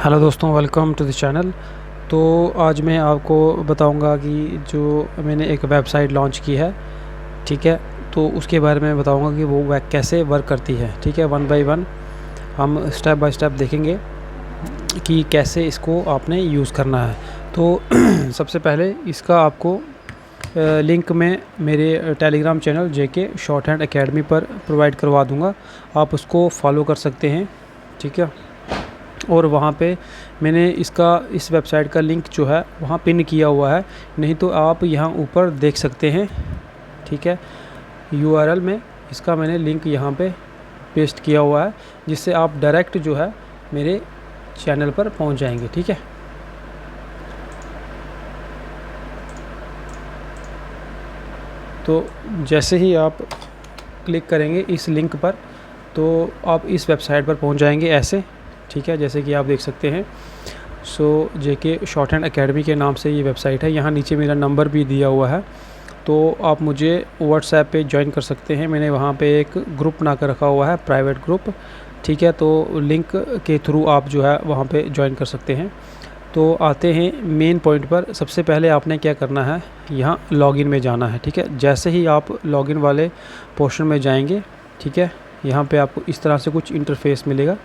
Hello दोस्तों, welcome to the channel. तो आज मैं आपको बताऊंगा कि जो मैंने एक वेबसाइट लॉन्च की है, ठीक है। तो उसके बारे में बताऊंगा कि वो कैसे वर्क करती है, ठीक है। वन बाय वन हम स्टेप बाय स्टेप देखेंगे कि कैसे इसको आपने यूज़ करना है। तो सबसे पहले इसका आपको लिंक मैं मेरे टेलीग्राम चैनल जेके शॉर्ट हैंड एकेडमी पर प्रोवाइड करवा दूंगा। आप उसको फॉलो कर सकते हैं, ठीक है। और वहाँ पे मैंने इस वेबसाइट का लिंक जो है वहाँ पिन किया हुआ है, नहीं तो आप यहाँ ऊपर देख सकते हैं, ठीक है। यूआरएल में इसका मैंने लिंक यहाँ पे पेस्ट किया हुआ है, जिससे आप डायरेक्ट जो है मेरे चैनल पर पहुँच जाएंगे, ठीक है। तो जैसे ही आप क्लिक करेंगे इस लिंक पर तो आप इस वेबसाइट पर पहुँच जाएंगे ऐसे, ठीक है। जैसे कि आप देख सकते हैं, जेके शॉर्ट हैंड एकेडमी के नाम से ये वेबसाइट है। यहाँ नीचे मेरा नंबर भी दिया हुआ है, तो आप मुझे व्हाट्सएप पे ज्वाइन कर सकते हैं। मैंने वहाँ पे एक ग्रुप बना कर रखा हुआ है, प्राइवेट ग्रुप, ठीक है। तो लिंक के थ्रू आप जो है वहाँ पे ज्वाइन कर सकते हैं। तो आते हैं मेन पॉइंट पर। सबसे पहले आपने क्या करना है, यहाँ लॉगिन में जाना है, ठीक है। जैसे ही आप लॉगिन वाले पोर्शन में जाएंगे, ठीक है, यहाँ पे आपको इस तरह से कुछ इंटरफेस मिलेगा,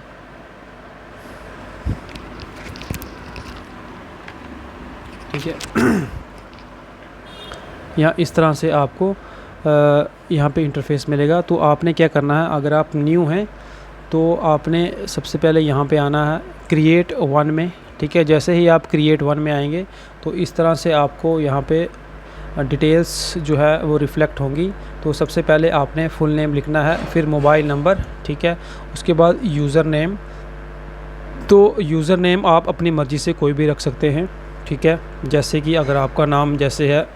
ठीक है। यहाँ इस तरह से आपको यहाँ पे इंटरफेस मिलेगा। तो आपने क्या करना है, अगर आप न्यू हैं तो आपने सबसे पहले यहाँ पे आना है क्रिएट वन में, ठीक है। जैसे ही आप क्रिएट वन में आएंगे तो इस तरह से आपको यहाँ पे डिटेल्स जो है वो रिफ़्लेक्ट होंगी। तो सबसे पहले आपने फुल नेम लिखना है, फिर मोबाइल नंबर, ठीक है। उसके बाद यूज़र नेम। तो यूज़र नेम आप अपनी मर्ज़ी से कोई भी रख सकते हैं, ठीक है। जैसे कि अगर आपका नाम जैसे है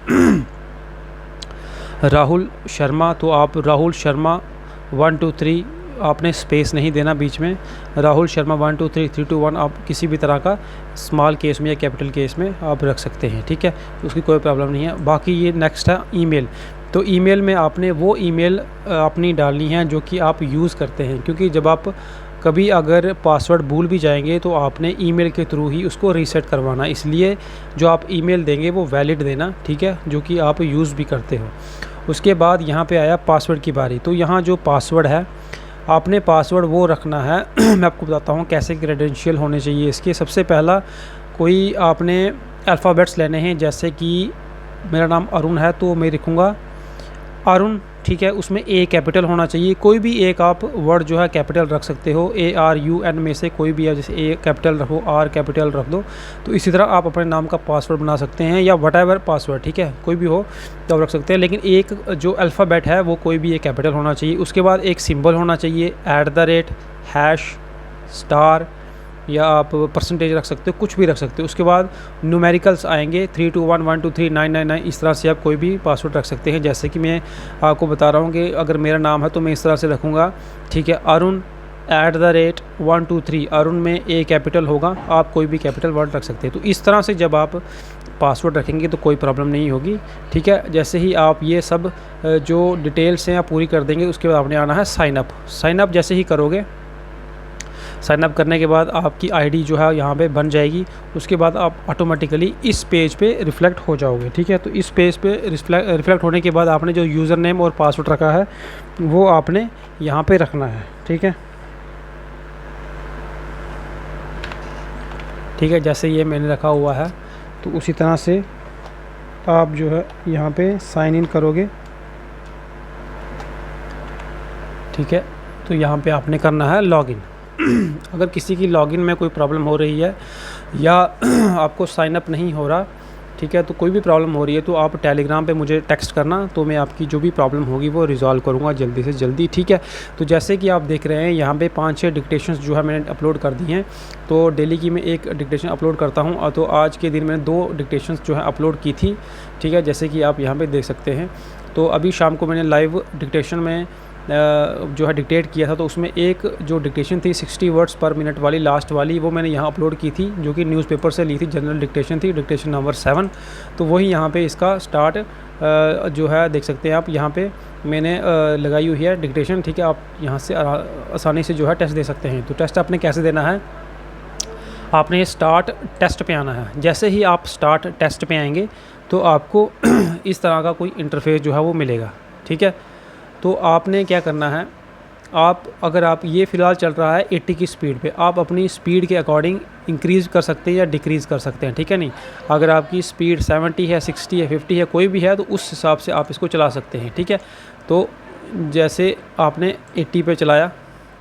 राहुल शर्मा, तो आप राहुल शर्मा 1 2 3, आपने स्पेस नहीं देना बीच में। राहुल शर्मा 1 2 3 3 2 1 आप किसी भी तरह का स्मॉल केस में या कैपिटल केस में आप रख सकते हैं, ठीक है। तो उसकी कोई प्रॉब्लम नहीं है। बाकी ये नेक्स्ट है ईमेल। तो ईमेल में आपने वो ईमेल अपनी डालनी है जो कि आप यूज़ करते हैं, क्योंकि जब आप कभी अगर पासवर्ड भूल भी जाएंगे तो आपने ईमेल के थ्रू ही उसको रीसेट करवाना। इसलिए जो आप ईमेल देंगे वो वैलिड देना, ठीक है, जो कि आप यूज़ भी करते हो। उसके बाद यहाँ पे आया पासवर्ड की बारी। तो यहाँ जो पासवर्ड है, आपने पासवर्ड वो रखना है मैं आपको बताता हूँ कैसे क्रेडेंशियल होने चाहिए इसके। सबसे पहला कोई आपने अल्फ़ाबेट्स लेने हैं, जैसे कि मेरा नाम अरुण है तो मैं लिखूँगा अरुण, ठीक है। उसमें ए कैपिटल होना चाहिए। कोई भी एक आप वर्ड जो है कैपिटल रख सकते हो, ARUN में से कोई भी है, जैसे ए कैपिटल रखो, आर कैपिटल रख दो। तो इसी तरह आप अपने नाम का पासवर्ड बना सकते हैं, या वटएवर पासवर्ड, ठीक है, कोई भी हो तो आप रख सकते हैं। लेकिन एक जो अल्फ़ाबेट है वो कोई भी एक कैपिटल होना चाहिए। उसके बाद एक सिंबल होना चाहिए, @ हैश स्टार, या आप परसेंटेज रख सकते हो, कुछ भी रख सकते हो। उसके बाद न्यूमेरिकल्स आएंगे 3 2 1 1 2 3 9 9 9। इस तरह से आप कोई भी पासवर्ड रख सकते हैं। जैसे कि मैं आपको बता रहा हूँ कि अगर मेरा नाम है तो मैं इस तरह से रखूँगा, ठीक है, अरुण @ 1 2 3। अरुण में ए कैपिटल होगा, आप कोई भी कैपिटल वर्ड रख सकते हैं। तो इस तरह से जब आप पासवर्ड रखेंगे तो कोई प्रॉब्लम नहीं होगी, ठीक है। जैसे ही आप ये सब जो डिटेल्स हैं आप पूरी कर देंगे, उसके बाद आपने आना है साइनअप। साइनअप जैसे ही करोगे, साइन अप करने के बाद आपकी आईडी जो है यहाँ पे बन जाएगी। उसके बाद आप ऑटोमेटिकली इस पेज पे रिफ़्लेक्ट हो जाओगे, ठीक है। तो इस पेज पे रिफ़्लेक्ट होने के बाद आपने जो यूज़र नेम और पासवर्ड रखा है वो आपने यहाँ पे रखना है, ठीक है। ठीक है, जैसे ये मैंने रखा हुआ है तो उसी तरह से आप जो है यहाँ पे साइन इन करोगे, ठीक है। तो यहाँ पे आपने करना है लॉगिन। अगर किसी की लॉगिन में कोई प्रॉब्लम हो रही है या आपको साइन अप नहीं हो रहा, ठीक है, तो कोई भी प्रॉब्लम हो रही है तो आप टेलीग्राम पे मुझे टेक्स्ट करना, तो मैं आपकी जो भी प्रॉब्लम होगी वो रिज़ॉल्व करूँगा जल्दी से जल्दी, ठीक है। तो जैसे कि आप देख रहे हैं यहाँ पे 5-6 डिक्टेशंस जो है मैंने अपलोड कर दी हैं। तो डेली की मैं एक डिक्टेशन अपलोड करता हूँ, और तो आज के दिन मैंने 2 डिक्टेशंस जो है अपलोड की थी, ठीक है, जैसे कि आप यहाँ पर देख सकते हैं। तो अभी शाम को मैंने लाइव डिक्टेशन में जो है डिक्टेट किया था, तो उसमें एक जो डिक्टेशन थी 60 वर्ड्स पर मिनट वाली, लास्ट वाली, वो मैंने यहाँ अपलोड की थी, जो कि न्यूज़पेपर से ली थी, जनरल डिक्टेशन थी, डिक्टेशन नंबर 7। तो वही यहाँ पे इसका स्टार्ट जो है देख सकते हैं आप, यहाँ पे मैंने लगाई हुई है डिक्टेशन, ठीक है। आप यहाँ से आसानी से जो है टेस्ट दे सकते हैं। तो टेस्ट आपने कैसे देना है, आपने स्टार्ट टेस्ट पे आना है। जैसे ही आप स्टार्ट टेस्ट पे आएंगे तो आपको इस तरह का कोई इंटरफेस जो है वो मिलेगा, ठीक है। तो आपने क्या करना है, अगर आप ये फ़िलहाल चल रहा है 80 की स्पीड पे, आप अपनी स्पीड के अकॉर्डिंग इंक्रीज़ कर सकते हैं या डिक्रीज़ कर सकते हैं, ठीक है नहीं। अगर आपकी स्पीड 70 है, 60 है, 50 है, कोई भी है, तो उस हिसाब से आप इसको चला सकते हैं, ठीक है। तो जैसे आपने 80 पे चलाया,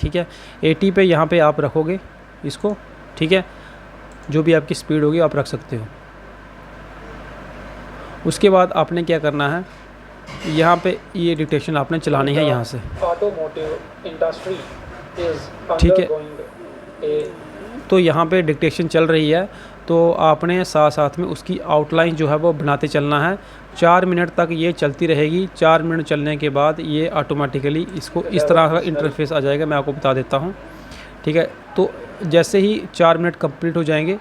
ठीक है, 80 पे यहाँ पे आप रखोगे इसको, ठीक है, जो भी आपकी स्पीड होगी आप रख सकते हो। उसके बाद आपने क्या करना है, यहाँ पे ये डिक्टेशन आपने चलानी है यहाँ से, ऑटोमोटिव इंडस्ट्री इज ठीक है। अंडरगोइंग तो यहाँ पे डिक्टेशन चल रही है, तो आपने साथ साथ में उसकी आउटलाइन जो है वो बनाते चलना है। 4 मिनट तक ये चलती रहेगी। 4 मिनट चलने के बाद ये ऑटोमेटिकली इसको इस तरह का इंटरफेस आ जाएगा। मैं आपको बता देता हूँ, ठीक है। तो जैसे ही 4 मिनट कंप्लीट हो जाएंगे,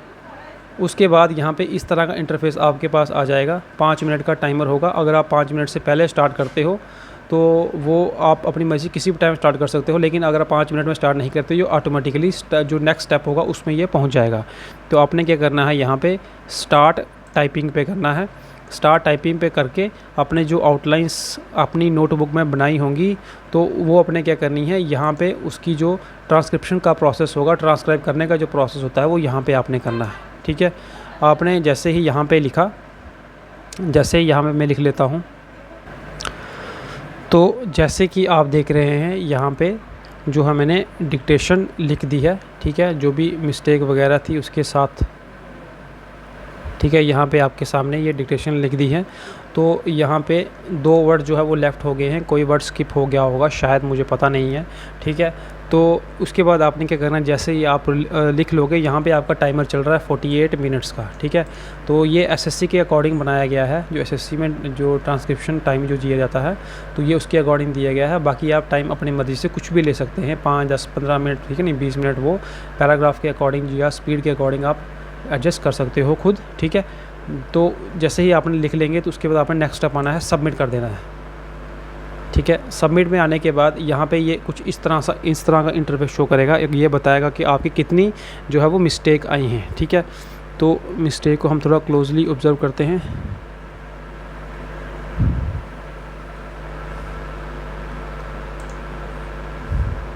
उसके बाद यहाँ पे इस तरह का इंटरफेस आपके पास आ जाएगा। 5 मिनट का टाइमर होगा। अगर आप 5 मिनट से पहले स्टार्ट करते हो तो वो आप अपनी मर्ज़ी किसी भी टाइम स्टार्ट कर सकते हो, लेकिन अगर आप 5 मिनट में स्टार्ट नहीं करते, जो ऑटोमेटिकली जो नेक्स्ट स्टेप होगा उसमें ये पहुँच जाएगा। तो आपने क्या करना है, यहाँ पे स्टार्ट टाइपिंग पे करना है। स्टार्ट टाइपिंग पे करके अपने जो आउटलाइंस अपनी नोटबुक में बनाई होंगी, तो वो अपने क्या करनी है, यहाँ पे उसकी जो ट्रांसक्रिप्शन का प्रोसेस होगा, ट्रांसक्राइब करने का जो प्रोसेस होता है, वो यहाँ पे आपने करना है, ठीक है। आपने जैसे ही यहाँ पे लिखा, जैसे ही यहाँ पे मैं लिख लेता हूँ, तो जैसे कि आप देख रहे हैं यहाँ पे जो है मैंने डिक्टेशन लिख दी है, ठीक है, जो भी मिस्टेक वगैरह थी उसके साथ, ठीक है। यहाँ पे आपके सामने ये डिक्टेशन लिख दी है। तो यहाँ पे 2 वर्ड जो है वो लेफ़्ट हो गए हैं, कोई वर्ड स्किप हो गया होगा शायद, मुझे पता नहीं है, ठीक है। तो उसके बाद आपने क्या करना है, जैसे ही आप लिख लोगे, यहाँ पे आपका टाइमर चल रहा है 48 मिनट्स का, ठीक है। तो ये एसएससी के अकॉर्डिंग बनाया गया है, जो एसएससी में जो ट्रांसक्रिप्शन टाइम जो दिया जाता है, तो ये उसके अकॉर्डिंग दिया गया है। बाकी आप टाइम अपनी मर्ज़ी से कुछ भी ले सकते हैं, 5, 10, 15 मिनट, ठीक है नहीं, 20 मिनट, वो पैराग्राफ के अकॉर्डिंग या स्पीड के अकॉर्डिंग आप एडजस्ट कर सकते हो खुद, ठीक है। तो जैसे ही आपने लिख लेंगे, तो उसके बाद आपने नेक्स्ट स्टेप आना है, सबमिट कर देना है, ठीक है। सबमिट में आने के बाद यहाँ पे ये कुछ इस तरह का इंटरफेस शो करेगा। ये बताएगा कि आपकी कितनी जो है वो मिस्टेक आई हैं, ठीक है। तो मिस्टेक को हम थोड़ा क्लोजली ऑब्ज़र्व करते हैं।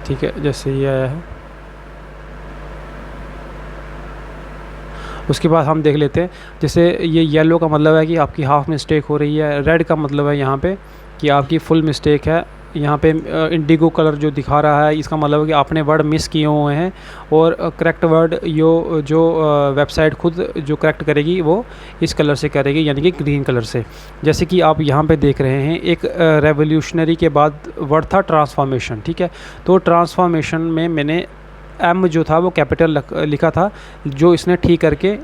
ठीक है, जैसे ये आया है, उसके बाद हम देख लेते हैं। जैसे ये येलो का मतलब है कि आपकी हाफ़ मिस्टेक हो रही है, रेड का मतलब है यहाँ पे कि आपकी फुल मिस्टेक है। यहाँ पे इंडिगो कलर जो दिखा रहा है, इसका मतलब है कि आपने वर्ड मिस किए हुए हैं, और करेक्ट वर्ड जो वेबसाइट खुद जो करेक्ट करेगी वो इस कलर से करेगी, यानी कि ग्रीन कलर से। जैसे कि आप यहाँ पे देख रहे हैं, एक रेवोल्यूशनरी के बाद वर्ड था ट्रांसफॉर्मेशन, ठीक है। तो ट्रांसफॉर्मेशन में मैंने एम जो था वो कैपिटल लिखा था, जो इसने ठीक करके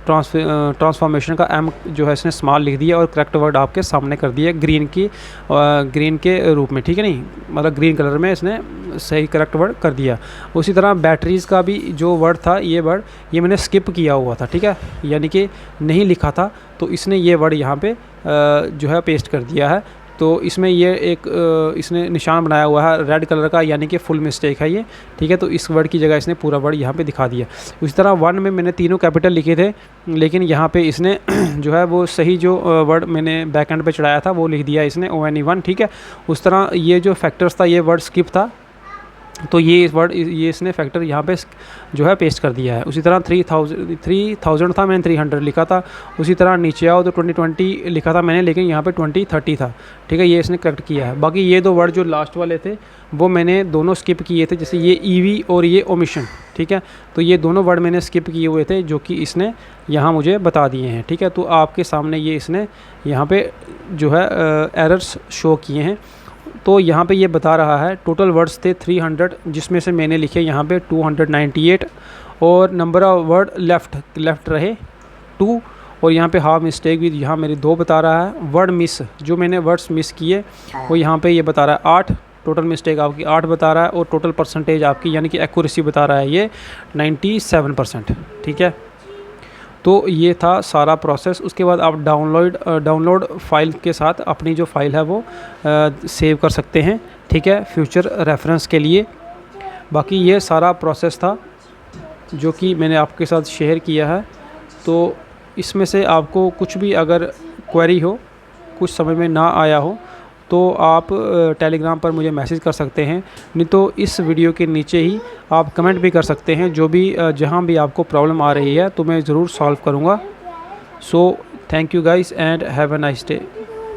ट्रांसफॉर्मेशन का एम जो है इसने स्मॉल लिख दिया, और करेक्ट वर्ड आपके सामने कर दिया ग्रीन के रूप में, ठीक है नहीं, मतलब ग्रीन कलर में इसने सही करेक्ट वर्ड कर दिया। उसी तरह बैटरीज़ का भी जो वर्ड था, ये वर्ड ये मैंने स्किप किया हुआ था, ठीक है, यानी कि नहीं लिखा था, तो इसने ये वर्ड यहाँ पे जो है पेस्ट कर दिया है। तो इसमें ये एक इसने निशान बनाया हुआ है रेड कलर का, यानी कि फुल मिस्टेक है ये, ठीक है। तो इस वर्ड की जगह इसने पूरा वर्ड यहाँ पे दिखा दिया। उसी तरह 1 में मैंने तीनों कैपिटल लिखे थे, लेकिन यहाँ पे इसने जो है वो सही जो वर्ड मैंने बैक एंड पे चढ़ाया था वो लिख दिया इसने ONE1, ठीक है। उस तरह ये जो फैक्टर्स था, ये वर्ड स्किप था, तो ये इसने फैक्टर यहाँ पे जो है पेस्ट कर दिया है। उसी तरह 3000 था, मैंने 300 लिखा था। उसी तरह नीचे आओ तो 2020 लिखा था मैंने, लेकिन यहाँ पे 2030 था, ठीक है, ये इसने करेक्ट किया है। बाकी ये 2 वर्ड जो लास्ट वाले थे वो मैंने दोनों स्किप किए थे, जैसे ये EV और ये ओमिशन, ठीक है। तो ये दोनों वर्ड मैंने स्किप किए हुए थे, जो कि इसने यहाँ मुझे बता दिए हैं, ठीक है। तो आपके सामने ये इसने यहाँ पे जो है एरर्स शो किए हैं। तो यहाँ पे ये बता रहा है टोटल वर्ड्स थे 300, जिसमें से मैंने लिखे यहाँ पे 298, और नंबर ऑफ वर्ड लेफ़्ट रहे 2, और यहाँ पे हाफ मिस्टेक भी यहाँ मेरी 2 बता रहा है। वर्ड मिस, जो मैंने वर्ड्स मिस किए वो यहाँ पे ये बता रहा है 8, टोटल मिस्टेक आपकी 8 बता रहा है, और टोटल परसेंटेज आपकी यानी कि एक्यूरेसी बता रहा है ये 97%, ठीक है। तो ये था सारा प्रोसेस। उसके बाद आप डाउनलोड फ़ाइल के साथ अपनी जो फ़ाइल है वो सेव कर सकते हैं, ठीक है, फ्यूचर रेफरेंस के लिए। बाकी ये सारा प्रोसेस था। जो कि मैंने आपके साथ शेयर किया है। तो इसमें से आपको कुछ भी अगर क्वेरी हो, कुछ समझ में ना आया हो, तो आप टेलीग्राम पर मुझे मैसेज कर सकते हैं, नहीं तो इस वीडियो के नीचे ही आप कमेंट भी कर सकते हैं। जो भी जहाँ भी आपको प्रॉब्लम आ रही है तो मैं ज़रूर सॉल्व करूँगा। So thank you guys and have a nice day.